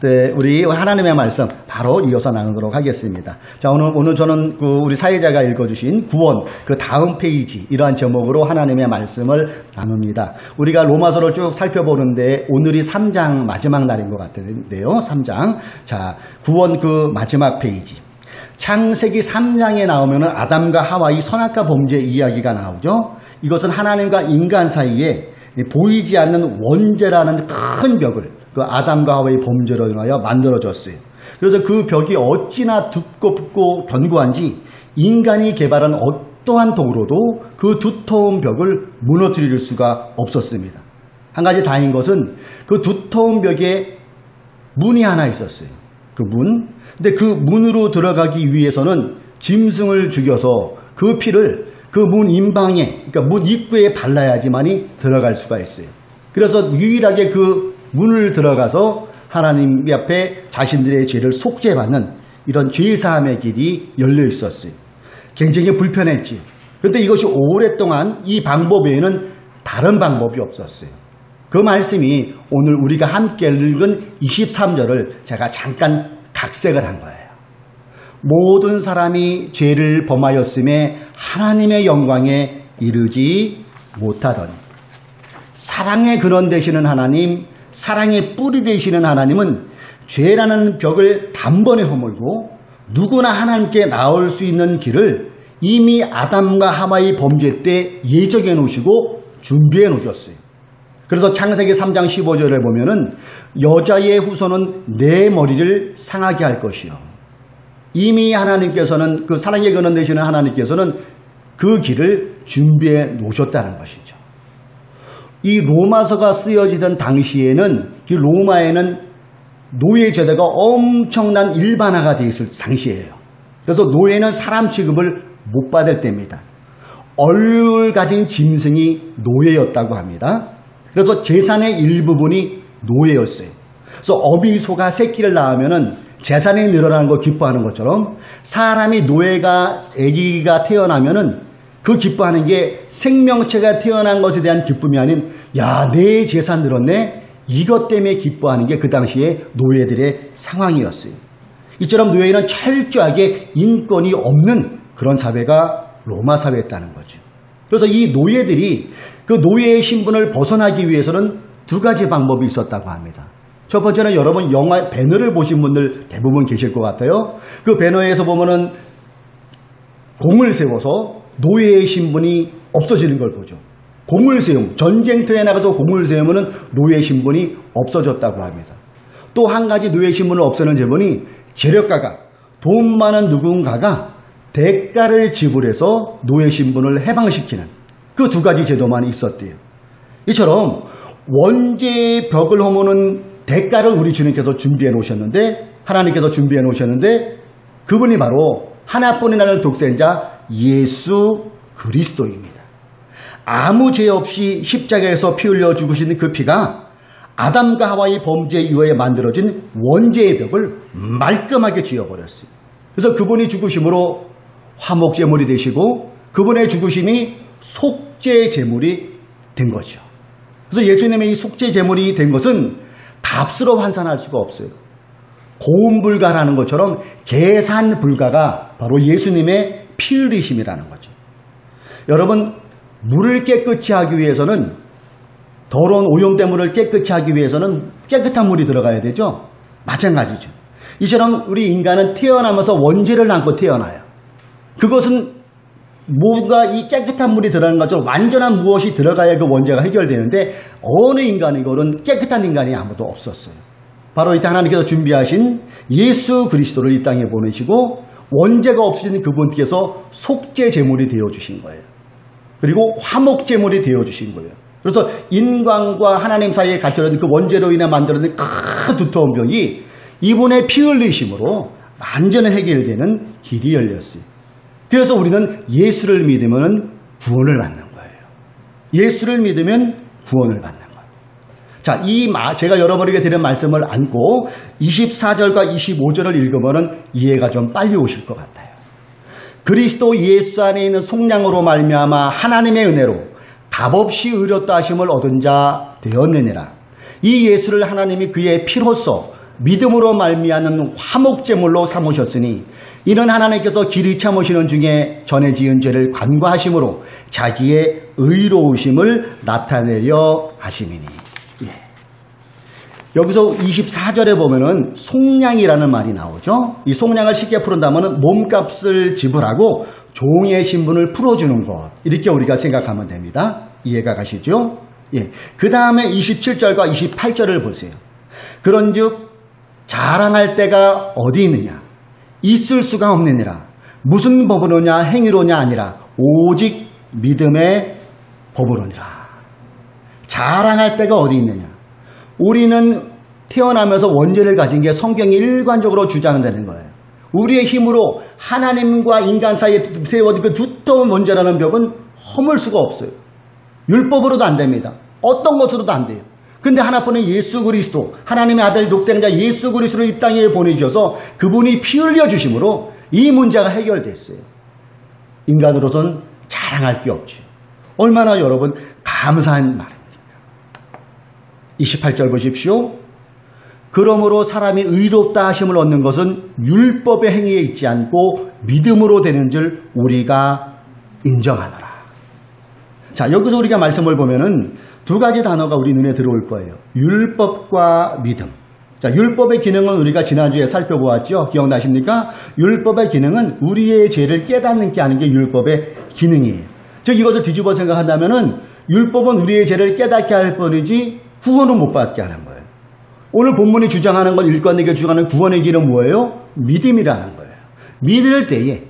네, 우리 하나님의 말씀 바로 이어서 나누도록 하겠습니다. 자, 오늘 저는 우리 사회자가 읽어주신 구원 그 다음 페이지 이러한 제목으로 하나님의 말씀을 나눕니다. 우리가 로마서를 쭉 살펴보는데 오늘이 3장 마지막 날인 것 같은데요. 3장. 자, 구원 그 마지막 페이지. 창세기 3장에 나오면은 아담과 하와의 선악과 범죄 이야기가 나오죠. 이것은 하나님과 인간 사이에 보이지 않는 원죄라는 큰 벽을 그 아담과 하와의 범죄로 인하여 만들어졌어요. 그래서 그 벽이 어찌나 두껍고 견고한지 인간이 개발한 어떠한 도구로도 그 두터운 벽을 무너뜨릴 수가 없었습니다. 한 가지 다행인 것은 그 두터운 벽에 문이 하나 있었어요. 그 문. 근데 그 문으로 들어가기 위해서는 짐승을 죽여서 그 피를 그 문 인방에, 그러니까 문 입구에 발라야지만이 들어갈 수가 있어요. 그래서 유일하게 그 문을 들어가서 하나님 앞에 자신들의 죄를 속죄받는 이런 죄사함의 길이 열려 있었어요. 굉장히 불편했지. 그런데 이것이 오랫동안 이 방법 외에는 다른 방법이 없었어요. 그 말씀이 오늘 우리가 함께 읽은 23절을 제가 잠깐 각색을 한 거예요. 모든 사람이 죄를 범하였음에 하나님의 영광에 이르지 못하더니 사랑의 근원 되시는 하나님, 사랑의 뿌리 되시는 하나님은 죄라는 벽을 단번에 허물고 누구나 하나님께 나올 수 있는 길을 이미 아담과 하와의 범죄 때 예정해 놓으시고 준비해 놓으셨어요. 그래서 창세기 3장 15절에 보면은 여자의 후손은 내 머리를 상하게 할 것이요. 이미 하나님께서는 그 사랑의 근원 되시는 하나님께서는 그 길을 준비해 놓으셨다는 것이죠. 이 로마서가 쓰여지던 당시에는 그 로마에는 노예 제도가 엄청난 일반화가 되어 있을 당시예요. 그래서 노예는 사람 취급을 못 받을 때입니다. 얼굴 가진 짐승이 노예였다고 합니다. 그래서 재산의 일부분이 노예였어요. 그래서 어미 소가 새끼를 낳으면은 재산이 늘어나는 걸 기뻐하는 것처럼 사람이 노예가 아기가 태어나면은 그 기뻐하는 게 생명체가 태어난 것에 대한 기쁨이 아닌 야, 내 재산 늘었네? 이것 때문에 기뻐하는 게 그 당시에 노예들의 상황이었어요. 이처럼 노예는 철저하게 인권이 없는 그런 사회가 로마 사회였다는 거죠. 그래서 이 노예들이 그 노예의 신분을 벗어나기 위해서는 두 가지 방법이 있었다고 합니다. 첫 번째는 여러분 영화 배너를 보신 분들 대부분 계실 것 같아요. 그 배너에서 보면은 공을 세워서 노예의 신분이 없어지는 걸 보죠. 공을 세움, 전쟁터에 나가서 공을 세우면 노예 신분이 없어졌다고 합니다. 또 한 가지 노예 신분을 없애는 제도니 재력가가, 돈 많은 누군가가 대가를 지불해서 노예 신분을 해방시키는 그 두 가지 제도만 있었대요. 이처럼 원죄의 벽을 허무는 대가를 우리 주님께서 준비해 놓으셨는데, 하나님께서 준비해 놓으셨는데 그분이 바로 하나뿐이라는 독생자 예수 그리스도입니다. 아무 죄 없이 십자가에서 피 흘려 죽으신 그 피가 아담과 하와의 범죄 이후에 만들어진 원죄의 벽을 말끔하게 지어버렸어요. 그래서 그분이 죽으심으로 화목제물이 되시고 그분의 죽으심이 속죄제물이 된 거죠. 그래서 예수님의 이 속죄제물이 된 것은 값으로 환산할 수가 없어요. 고음불가라는 것처럼 계산불가가 바로 예수님의 피 흘리심이라는 거죠. 여러분, 물을 깨끗이 하기 위해서는, 더러운 오염된 물을 깨끗이 하기 위해서는 깨끗한 물이 들어가야 되죠. 마찬가지죠. 이처럼 우리 인간은 태어나면서 원죄를 안고 태어나요. 그것은 뭔가 이 깨끗한 물이 들어가는 것처럼 완전한 무엇이 들어가야 그 원죄가 해결되는데 어느 인간이고는 깨끗한 인간이 아무도 없었어요. 바로 이때 하나님께서 준비하신 예수 그리스도를 이 땅에 보내시고 원죄가 없으신 그분께서 속죄제물이 되어주신 거예요. 그리고 화목제물이 되어주신 거예요. 그래서 인간과 하나님 사이에 갇혀있는 그 원죄로 인해 만들어진 큰 두터운 벽이 이분의 피 흘리심으로 완전히 해결되는 길이 열렸어요. 그래서 우리는 예수를 믿으면 구원을 받는 거예요. 예수를 믿으면 구원을 받는 거예요. 자, 제가 여러분에게 드린 말씀을 안고 24절과 25절을 읽으면 이해가 좀 빨리 오실 것 같아요. 그리스도 예수 안에 있는 속량으로 말미암아 하나님의 은혜로 값없이 의롭다 하심을 얻은 자 되었느니라. 이 예수를 하나님이 그의 피로써 믿음으로 말미암는 화목제물로 삼으셨으니 이는 하나님께서 길이 참으시는 중에 전에 지은 죄를 간과하심으로 자기의 의로우심을 나타내려 하심이니. 여기서 24절에 보면은 속량이라는 말이 나오죠. 이 속량을 쉽게 풀은다면 몸값을 지불하고 종의 신분을 풀어주는 것, 이렇게 우리가 생각하면 됩니다. 이해가 가시죠? 예. 그 다음에 27절과 28절을 보세요. 그런즉 자랑할 때가 어디 있느냐? 있을 수가 없느니라. 무슨 법으로냐? 행위로냐? 아니라 오직 믿음의 법으로니라. 자랑할 때가 어디 있느냐? 우리는 태어나면서 원죄를 가진 게 성경이 일관적으로 주장되는 거예요. 우리의 힘으로 하나님과 인간 사이에 세워진 그 두터운 원죄라는 벽은 허물 수가 없어요. 율법으로도 안 됩니다. 어떤 것으로도 안 돼요. 근데 하나뿐인 예수 그리스도, 하나님의 아들 독생자 예수 그리스도를 이 땅에 보내주셔서 그분이 피 흘려 주심으로 이 문제가 해결됐어요. 인간으로서는 자랑할 게 없죠. 얼마나 여러분 감사한 말입니다. 28절 보십시오. 그러므로 사람이 의롭다 하심을 얻는 것은 율법의 행위에 있지 않고 믿음으로 되는 줄 우리가 인정하노라. 자, 여기서 우리가 말씀을 보면은 두 가지 단어가 우리 눈에 들어올 거예요. 율법과 믿음. 자, 율법의 기능은 우리가 지난주에 살펴보았죠. 기억나십니까? 율법의 기능은 우리의 죄를 깨닫는 게 아닌 게 율법의 기능이에요. 즉 이것을 뒤집어 생각한다면은 율법은 우리의 죄를 깨닫게 할 뿐이지 구원은 못 받게 하는 거예요. 오늘 본문이 주장하는 건 일관되게 주장하는 구원의 길은 뭐예요? 믿음이라는 거예요. 믿을 때에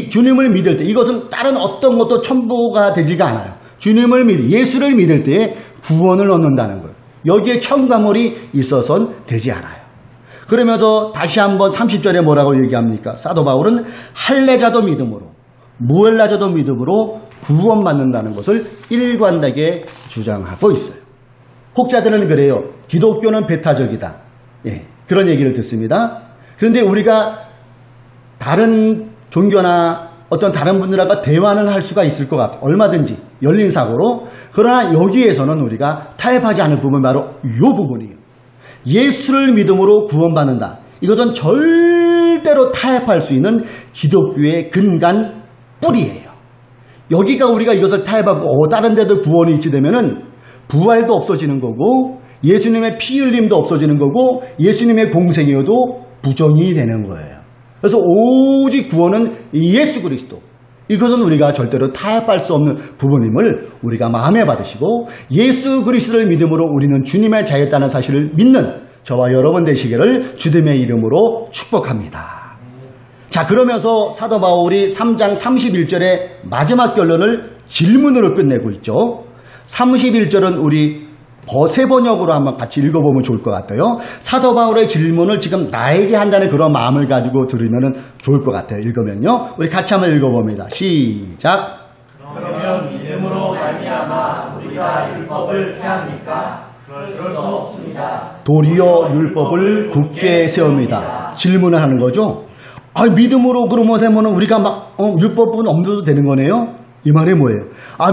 주님을 믿을 때 이것은 다른 어떤 것도 첨부가 되지가 않아요. 주님을 예수를 믿을 때에 구원을 얻는다는 거예요. 여기에 첨가물이 있어서는 되지 않아요. 그러면서 다시 한번 30절에 뭐라고 얘기합니까? 사도 바울은 할례자도 믿음으로 무할례자도 믿음으로 구원받는다는 것을 일관되게 주장하고 있어요. 혹자들은 그래요. 기독교는 배타적이다. 예, 그런 얘기를 듣습니다. 그런데 우리가 다른 종교나 어떤 다른 분들하고 대화는 할 수가 있을 것 같아요. 얼마든지 열린 사고로. 그러나 여기에서는 우리가 타협하지 않을 부분이 바로 이 부분이에요. 예수를 믿음으로 구원받는다. 이것은 절대로 타협할 수 있는 기독교의 근간 뿌리예요. 여기가 우리가 이것을 타협하고 다른 데도 구원이 일치되면은 부활도 없어지는 거고 예수님의 피 흘림도 없어지는 거고 예수님의 공생이어도 부정이 되는 거예요. 그래서 오직 구원은 예수 그리스도. 이것은 우리가 절대로 타협할 수 없는 부분임을 우리가 마음에 받으시고 예수 그리스도를 믿음으로 우리는 주님의 자였다는 사실을 믿는 저와 여러분 되시기를 주님의 이름으로 축복합니다. 자, 그러면서 사도 바울이 3장 31절의 마지막 결론을 질문으로 끝내고 있죠. 31절은 우리 새 번역으로 한번 같이 읽어보면 좋을 것 같아요. 사도 바울의 질문을 지금 나에게 한다는 그런 마음을 가지고 들으면 좋을 것 같아요. 읽으면요. 우리 같이 한번 읽어봅니다. 시작. 그러면 믿음으로 말미암아 우리가 율법을 폐합니까? 그럴 수 없습니다. 도리어 율법을 굳게 세웁니다. 질문을 하는 거죠. 믿음으로 그러면 되면 우리가 막 율법은 없어도 되는 거네요. 이 말이 뭐예요?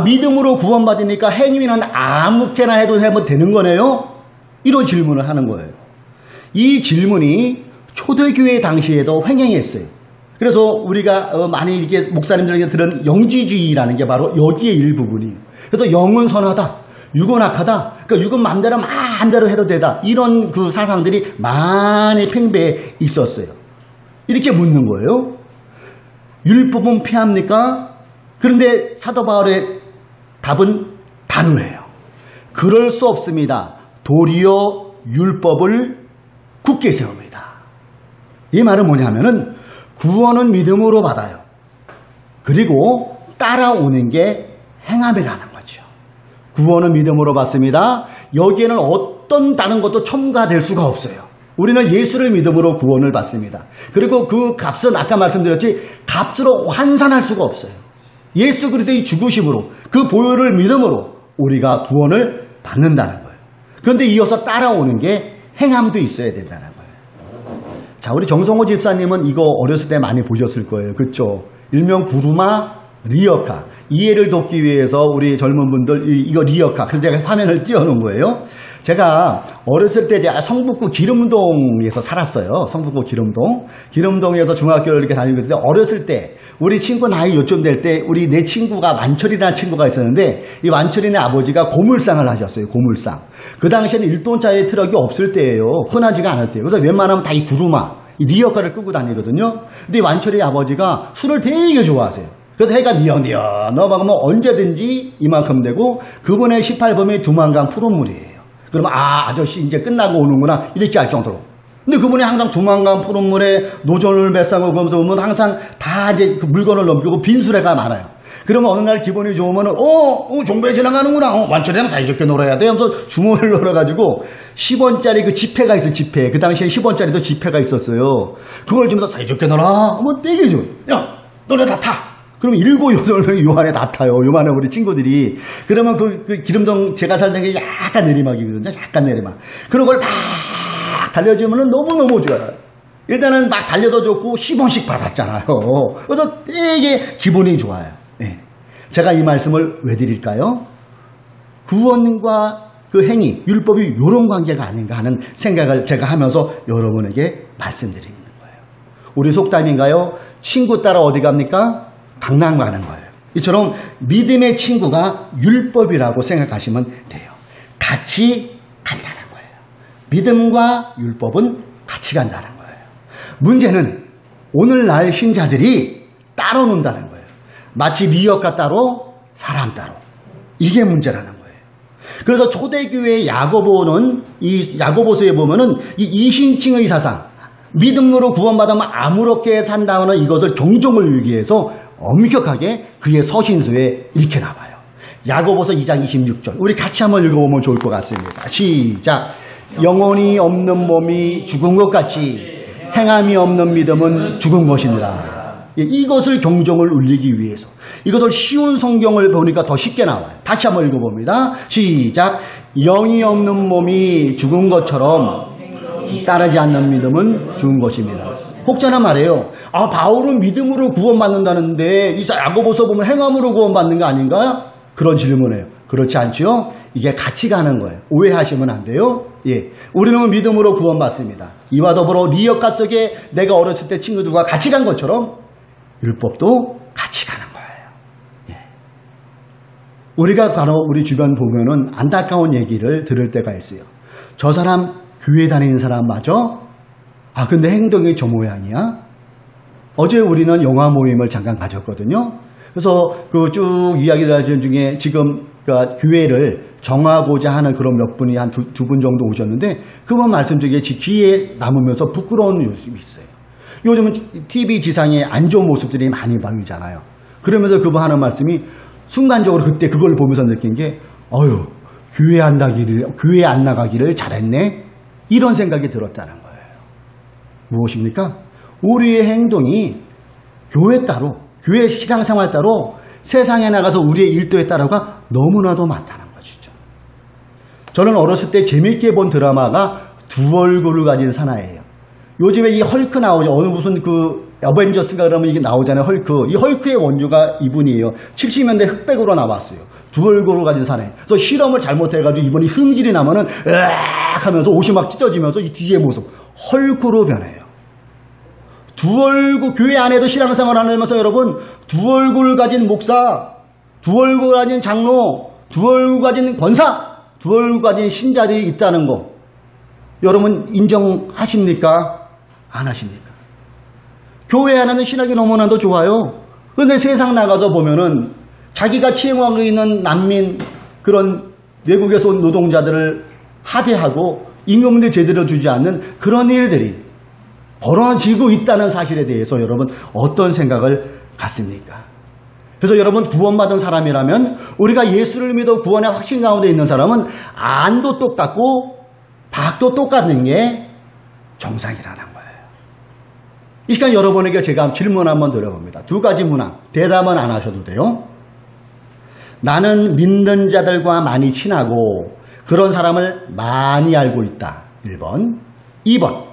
믿음으로 구원받으니까 행위는 아무렇게나 해도 되는 거네요? 이런 질문을 하는 거예요. 이 질문이 초대교회 당시에도 횡행했어요. 그래서 우리가 많이 이렇게 목사님들에게 들은 영지주의라는 게 바로 여기에 일부분이에요. 그래서 영은 선하다, 육은 악하다, 그러니까 육은 마음대로 해도 되다, 이런 그 사상들이 많이 팽배해 있었어요. 이렇게 묻는 거예요. 율법은 폐합니까? 그런데 사도 바울의 답은 단호해요. 그럴 수 없습니다. 도리어 율법을 굳게 세웁니다. 이 말은 뭐냐면은 구원은 믿음으로 받아요. 그리고 따라오는 게 행함이라는 거죠. 구원은 믿음으로 받습니다. 여기에는 어떤 다른 것도 첨가될 수가 없어요. 우리는 예수를 믿음으로 구원을 받습니다. 그리고 그 값은 아까 말씀드렸지 값으로 환산할 수가 없어요. 예수 그리스도의 죽으심으로 그 보혈을 믿음으로 우리가 구원을 받는다는 거예요. 그런데 이어서 따라오는 게 행함도 있어야 된다는 거예요. 자, 우리 정성호 집사님은 이거 어렸을 때 많이 보셨을 거예요. 그렇죠? 일명 구루마 리어카. 이해를 돕기 위해서 우리 젊은 분들 이거 리어카. 그래서 제가 화면을 띄워놓은 거예요. 제가 어렸을 때 제가 성북구 기름동에서 살았어요. 성북구 기름동. 기름동에서 중학교를 이렇게 다니고 있는데 어렸을 때 우리 친구 나이 요쯤 될 때 우리 내 친구가 만철이라는 친구가 있었는데 이 만철이네 아버지가 고물상을 하셨어요. 고물상. 그 당시에는 1톤짜리 트럭이 없을 때예요. 흔하지가 않을 때예요. 그래서 웬만하면 다 이 구루마, 이 리어카를 끌고 다니거든요. 근데 이 만철이 아버지가 술을 되게 좋아하세요. 그래서 해가 니어니어 넘어가면 언제든지 이만큼 되고 그분의 18범이 두만강 푸른물이에요. 그러면 아저씨 이제 끝나고 오는구나 이렇게 할 정도로. 근데 그분이 항상 두만강 푸른물에 노전을 뱃싸고 그러면서 보면 항상 다 이제 그 물건을 넘기고 빈수레가 많아요. 그러면 어느 날 기분이 좋으면은 종배 지나가는구나. 완철이랑 사이좋게 놀아야 돼 하면서 주문을 넣어가지고 10원짜리 그 지폐가 있어요. 지폐. 그 당시에 10원짜리도 지폐가 있었어요. 그걸 주면서 사이좋게 놀아. 뭐 되게 좋아. 야 너네 다 타. 그럼 7, 8명이 요 안에 다 타요. 요만한 우리 친구들이. 그러면 그 기름동 제가 살던 게 약간 내리막이거든요. 약간 내리막. 그런 걸 막 달려주면은 너무너무 좋아요. 일단은 막 달려도 좋고 10원씩 받았잖아요. 그래서 되게 기분이 좋아요. 네. 제가 이 말씀을 왜 드릴까요? 구원과 그 행위, 율법이 이런 관계가 아닌가 하는 생각을 제가 하면서 여러분에게 말씀드리는 거예요. 우리 속담인가요? 친구 따라 어디 갑니까? 강남 가는 거예요. 이처럼 믿음의 친구가 율법이라고 생각하시면 돼요. 같이 간다는 거예요. 믿음과 율법은 같이 간다는 거예요. 문제는 오늘날 신자들이 따로 논다는 거예요. 마치 리어카 따로 사람 따로. 이게 문제라는 거예요. 그래서 초대교회 야고보는 이 야고보서에 보면은 이 이신칭의 사상, 믿음으로 구원받으면 아무렇게 산다는 이것을 경종을 울기 위해서 엄격하게 그의 서신서에 이렇게 나와요. 야고보서 2장 26절. 우리 같이 한번 읽어보면 좋을 것 같습니다. 시작. 영혼이 없는 몸이 죽은 것 같이 행함이 없는 믿음은 죽은 것이니라. 이것을 경종을 울리기 위해서. 이것을 쉬운 성경을 보니까 더 쉽게 나와요. 다시 한번 읽어봅니다. 시작. 영이 없는 몸이 죽은 것처럼 따르지 않는 믿음은 죽은 것입니다. 혹자나 말해요. 바울은 믿음으로 구원받는다는데 이 야고보서 보면 행함으로 구원받는 거 아닌가? 그런 질문이에요. 그렇지 않죠? 이게 같이 가는 거예요. 오해하시면 안 돼요. 예, 우리는 믿음으로 구원받습니다. 이와 더불어 리어카 속에 내가 어렸을 때 친구들과 같이 간 것처럼 율법도 같이 가는 거예요. 예. 우리가 간혹 우리 주변 보면은 안타까운 얘기를 들을 때가 있어요. 저 사람 교회 다니는 사람 맞아? 근데 행동이 저 모양이야? 어제 우리는 영화 모임을 잠깐 가졌거든요. 그래서 그 쭉 이야기를 하신 중에 지금 그러니까 교회를 정하고자 하는 그런 몇 분이 한 두 분 정도 오셨는데 그분 말씀 중에 뒤에 남으면서 부끄러운 모습이 있어요. 요즘은 TV 지상에 안 좋은 모습들이 많이 보이잖아요. 그러면서 그분 하는 말씀이 순간적으로 그때 그걸 보면서 느낀 게 교회 안 나가기를 잘했네? 이런 생각이 들었다는 거예요. 무엇입니까? 우리의 행동이 교회 따로, 교회 신앙생활 따로 세상에 나가서 우리의 일도에 따라가 너무나도 많다는 것이죠. 저는 어렸을 때 재미있게 본 드라마가 두 얼굴을 가진 사나이예요. 요즘에 이 헐크 나오죠. 어느 무슨 그 어벤져스가 그러면 이게 나오잖아요. 헐크. 이 헐크의 원조가 이분이에요. 70년대 흑백으로 나왔어요. 두 얼굴을 가진 사나이. 그래서 실험을 잘못해가지고 이분이 흠질이 나면은 으악 하면서 옷이 막 찢어지면서 이 뒤의 모습 헐크로 변해요. 두 얼굴, 교회 안에도 신앙생활 하면서 여러분 두 얼굴 가진 목사, 두 얼굴 가진 장로, 두 얼굴 가진 권사, 두 얼굴 가진 신자들이 있다는 거 여러분 인정하십니까? 안 하십니까? 교회 안에는 신학이 너무나도 좋아요. 그런데 세상 나가서 보면은 자기가 채용하고 있는 난민 그런 외국에서 온 노동자들을 하대하고 임금도 제대로 주지 않는 그런 일들이 벌어지고 있다는 사실에 대해서 여러분 어떤 생각을 갖습니까? 그래서 여러분 구원받은 사람이라면 우리가 예수를 믿어 구원의 확신 가운데 있는 사람은 안도 똑같고 박도 똑같은 게 정상이라는 거예요. 이 시간 여러분에게 제가 질문 한번 드려봅니다. 두 가지 문항 대답은 안 하셔도 돼요. 나는 믿는 자들과 많이 친하고 그런 사람을 많이 알고 있다. 1번. 2번.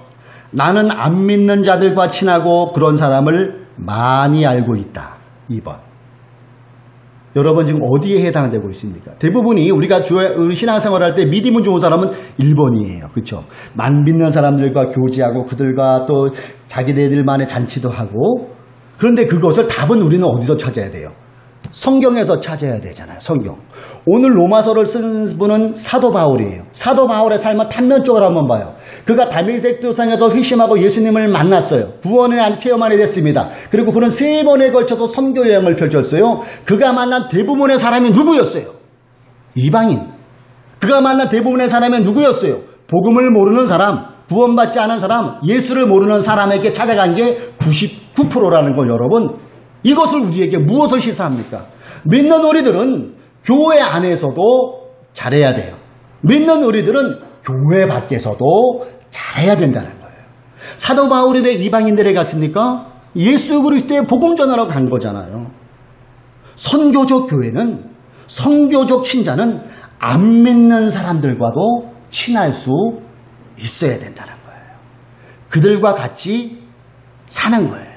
나는 안 믿는 자들과 친하고 그런 사람을 많이 알고 있다. 2번. 여러분 지금 어디에 해당되고 있습니까? 대부분이 우리가 우리 신앙생활할 때 믿음이 좋은 사람은 1번이에요. 그렇죠? 믿는 사람들과 교제하고 그들과 또 자기네들만의 잔치도 하고, 그런데 그것을 답은 우리는 어디서 찾아야 돼요? 성경에서 찾아야 되잖아요. 성경. 오늘 로마서를 쓴 분은 사도 바울이에요. 사도 바울의 삶을 단면적으로 한번 봐요. 그가 다메섹 도상에서 회심하고 예수님을 만났어요. 구원을 체험하게 됐습니다. 그리고 그는 3번에 걸쳐서 선교 여행을 펼쳤어요. 그가 만난 대부분의 사람이 누구였어요? 이방인. 그가 만난 대부분의 사람이 누구였어요? 복음을 모르는 사람, 구원받지 않은 사람, 예수를 모르는 사람에게 찾아간 게 99%라는 걸 여러분, 이것을 우리에게 무엇을 시사합니까? 믿는 우리들은 교회 안에서도 잘해야 돼요. 믿는 우리들은 교회 밖에서도 잘해야 된다는 거예요. 사도 바울이 왜 이방인들에 갔습니까? 예수 그리스도의 복음 전하러 간 거잖아요. 선교적 교회는, 선교적 신자는 안 믿는 사람들과도 친할 수 있어야 된다는 거예요. 그들과 같이 사는 거예요.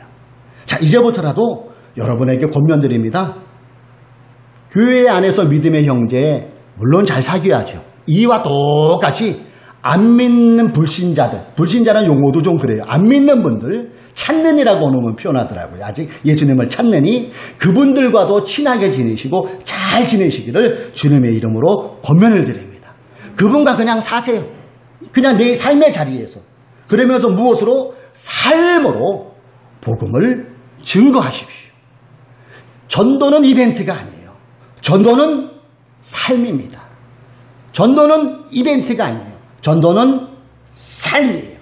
자, 이제부터라도 여러분에게 권면드립니다. 교회 안에서 믿음의 형제, 물론 잘 사귀어야죠. 이와 똑같이 안 믿는 불신자는 용어도 좀 그래요. 안 믿는 분들, 찾는이라고 오늘 표현하더라고요. 아직 예수님을 찾느니 그분들과도 친하게 지내시고 잘 지내시기를 주님의 이름으로 권면을 드립니다. 그분과 그냥 사세요. 그냥 내 삶의 자리에서. 그러면서 무엇으로? 삶으로 복음을 증거하십시오. 전도는 이벤트가 아니에요. 전도는 삶입니다. 전도는 이벤트가 아니에요. 전도는 삶이에요.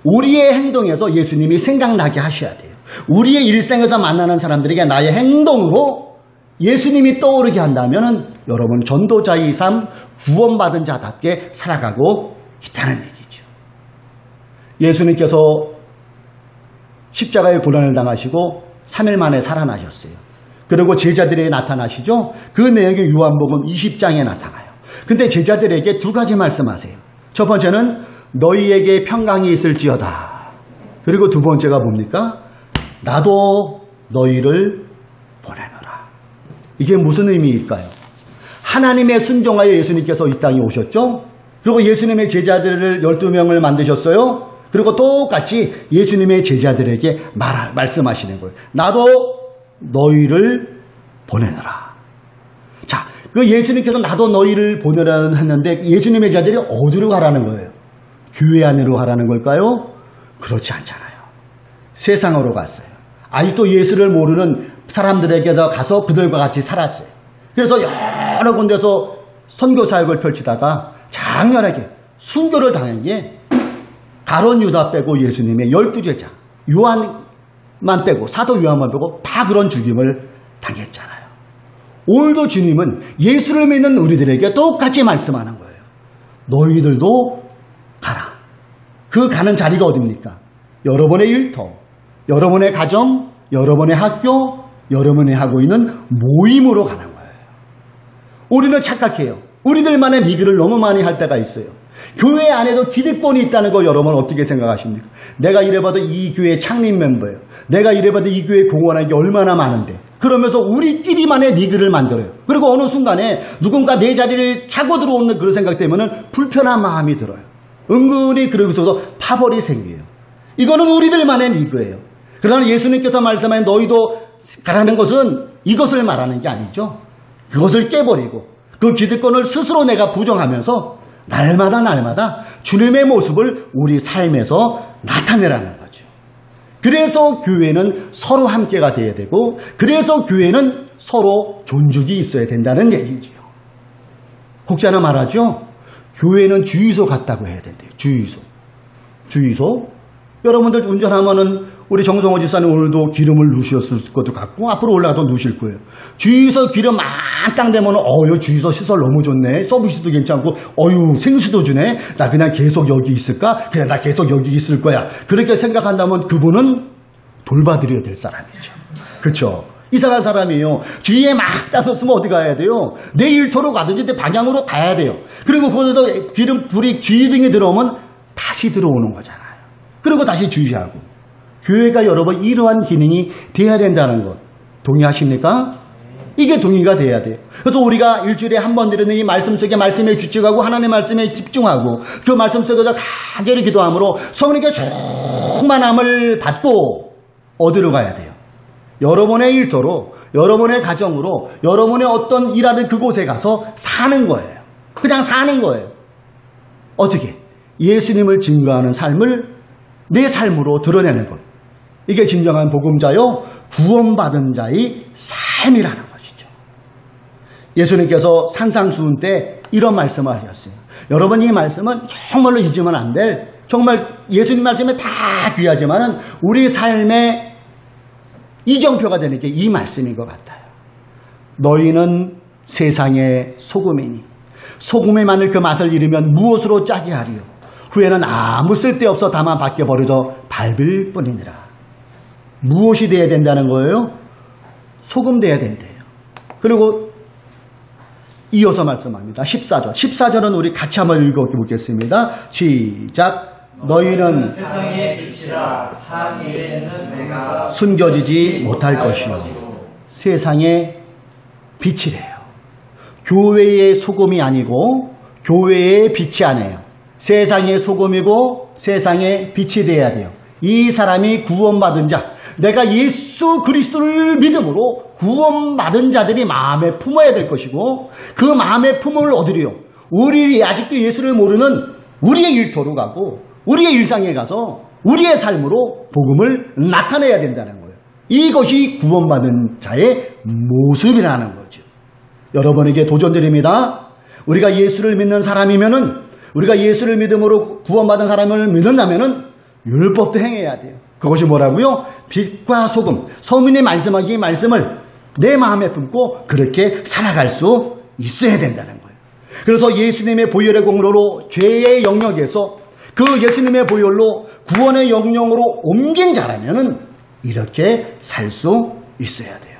우리의 행동에서 예수님이 생각나게 하셔야 돼요. 우리의 일생에서 만나는 사람들에게 나의 행동으로 예수님이 떠오르게 한다면 여러분 전도자의 삶, 구원받은 자답게 살아가고 있다는 얘기죠. 예수님께서 십자가의 고난을 당하시고 3일 만에 살아나셨어요. 그리고 제자들에게 나타나시죠. 그 내용이 요한복음 20장에 나타나요. 근데 제자들에게 2가지 말씀하세요. 첫 번째는 너희에게 평강이 있을지어다. 그리고 2번째가 뭡니까? 나도 너희를 보내노라. 이게 무슨 의미일까요? 하나님의 순종하여 예수님께서 이 땅에 오셨죠. 그리고 예수님의 제자들을 12명을 만드셨어요. 그리고 똑같이 예수님의 제자들에게 말씀하시는 거예요. 나도 너희를 보내노라. 자, 그 예수님께서 나도 너희를 보내라 했는데 예수님의 제자들이 어디로 가라는 거예요? 교회 안으로 가라는 걸까요? 그렇지 않잖아요. 세상으로 갔어요. 아직도 예수를 모르는 사람들에게도 가서 그들과 같이 살았어요. 그래서 여러 군데서 선교 사역을 펼치다가 장렬하게 순교를 당한 게 가룟 유다 빼고 예수님의 12제자 요한만 빼고, 사도 요한만 빼고 다 그런 죽임을 당했잖아요. 오늘도 주님은 예수를 믿는 우리들에게 똑같이 말씀하는 거예요. 너희들도 가라. 그 가는 자리가 어디입니까? 여러분의 일터, 여러분의 가정, 여러분의 학교, 여러분이 하고 있는 모임으로 가는 거예요. 우리는 착각해요. 우리들만의 리그를 너무 많이 할 때가 있어요. 교회 안에도 기득권이 있다는 거 여러분 어떻게 생각하십니까? 내가 이래봐도 이 교회 창립 멤버예요. 내가 이래봐도 이 교회 공헌한 게 얼마나 많은데. 그러면서 우리끼리만의 리그를 만들어요. 그리고 어느 순간에 누군가 내 자리를 차고 들어오는 그런 생각 때문에 불편한 마음이 들어요. 은근히 그러고서도 파벌이 생겨요. 이거는 우리들만의 리그예요. 그러나 예수님께서 말씀하신 너희도 가라는 것은 이것을 말하는 게 아니죠. 그것을 깨버리고 그 기득권을 스스로 내가 부정하면서 날마다 주님의 모습을 우리 삶에서 나타내라는 거죠. 그래서 교회는 서로 함께가 돼야 되고, 그래서 교회는 서로 존중이 있어야 된다는 얘기죠. 혹시 하나 말하죠? 교회는 주유소 같다고 해야 된대요. 주유소. 여러분들 운전하면은 우리 정성호 집사님 오늘도 기름을 넣으셨을 것도 같고 앞으로 올라가도 넣으실 거예요. 주유소 기름 만땅 되면 주유소 시설 너무 좋네. 서비스도 괜찮고 생수도 주네. 나 그냥 계속 여기 있을까? 그래 나 계속 여기 있을 거야. 그렇게 생각한다면 그분은 돌봐드려야 될 사람이죠. 그렇죠? 이상한 사람이에요. 주위에 막 따졌으면 어디 가야 돼요? 내 일터로 가든지 내 방향으로 가야 돼요. 그리고 거기서 불이 주유등이 들어오면 다시 들어오는 거잖아요. 그리고 다시 주의하고. 교회가 여러분 이러한 기능이 돼야 된다는 것 동의하십니까? 이게 동의가 돼야 돼요. 그래서 우리가 일주일에 한 번 드리는 이 말씀 속에 말씀에 규칙하고 하나님의 말씀에 집중하고 그 말씀 속에서 간절히 기도함으로 성령의 충만함을 받고 어디로 가야 돼요? 여러분의 일터로, 여러분의 가정으로, 여러분의 어떤 일하는 그곳에 가서 사는 거예요. 그냥 사는 거예요. 어떻게? 예수님을 증거하는 삶을 내 삶으로 드러내는 것. 이게 진정한 복음자요, 구원받은 자의 삶이라는 것이죠. 예수님께서 산상수훈 때 이런 말씀을 하셨어요. 여러분, 이 말씀은 정말로 잊으면 안 될, 정말 예수님 말씀이 다 귀하지만은 우리 삶의 이정표가 되는 게 이 말씀인 것 같아요. 너희는 세상의 소금이니 소금의 마늘 그 맛을 잃으면 무엇으로 짜게 하리요? 후에는 아무 쓸데없어 다만 밖에 버려져 밟을 뿐이니라. 무엇이 돼야 된다는 거예요? 소금 돼야 된대요. 그리고 이어서 말씀합니다. 14절. 14절은 우리 같이 한번 읽어보겠습니다. 시작. 너희는 세상의 빛이라 산 위에는 내가 숨겨지지 못할 것이요. 세상의 빛이래요. 교회의 소금이 아니고 교회의 빛이 아니에요. 세상의 소금이고 세상의 빛이 돼야 돼요. 이 사람이 구원받은 자, 내가 예수 그리스도를 믿음으로 구원받은 자들이 마음에 품어야 될 것이고 그 마음에 품을 얻으려 우리 아직도 예수를 모르는 우리의 일터로 가고 우리의 일상에 가서 우리의 삶으로 복음을 나타내야 된다는 거예요. 이것이 구원받은 자의 모습이라는 거죠. 여러분에게 도전드립니다. 우리가 예수를 믿는 사람이면은, 우리가 예수를 믿음으로 구원받은 사람을 믿는다면은 율법도 행해야 돼요. 그것이 뭐라고요? 빛과 소금. 서민이 말씀하기 말씀을 내 마음에 품고 그렇게 살아갈 수 있어야 된다는 거예요. 그래서 예수님의 보혈의 공로로 죄의 영역에서 그 예수님의 보혈로 구원의 영역으로 옮긴 자라면은 이렇게 살 수 있어야 돼요.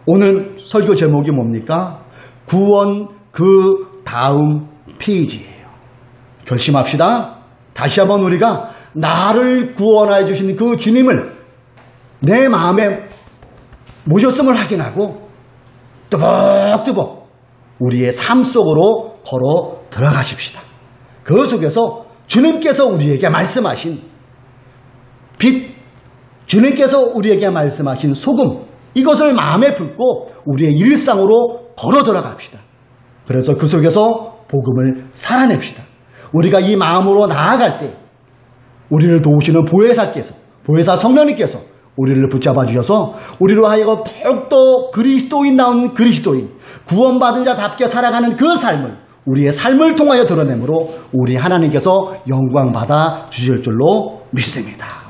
오늘 설교 제목이 뭡니까? 구원 그 다음 페이지예요. 결심합시다. 다시 한번 우리가 나를 구원하여 주신 그 주님을 내 마음에 모셨음을 확인하고 뚜벅뚜벅 우리의 삶 속으로 걸어 들어가십시다. 그 속에서 주님께서 우리에게 말씀하신 빛, 주님께서 우리에게 말씀하신 소금, 이것을 마음에 품고 우리의 일상으로 걸어 들어갑시다. 그래서 그 속에서 복음을 살아냅시다. 우리가 이 마음으로 나아갈 때 우리를 도우시는 보혜사께서, 보혜사 성령님께서 우리를 붙잡아 주셔서 우리로 하여금 더욱더 그리스도인다운 그리스도인, 구원받은 자답게 살아가는 그 삶을 우리의 삶을 통하여 드러내므로 우리 하나님께서 영광 받아 주실 줄로 믿습니다.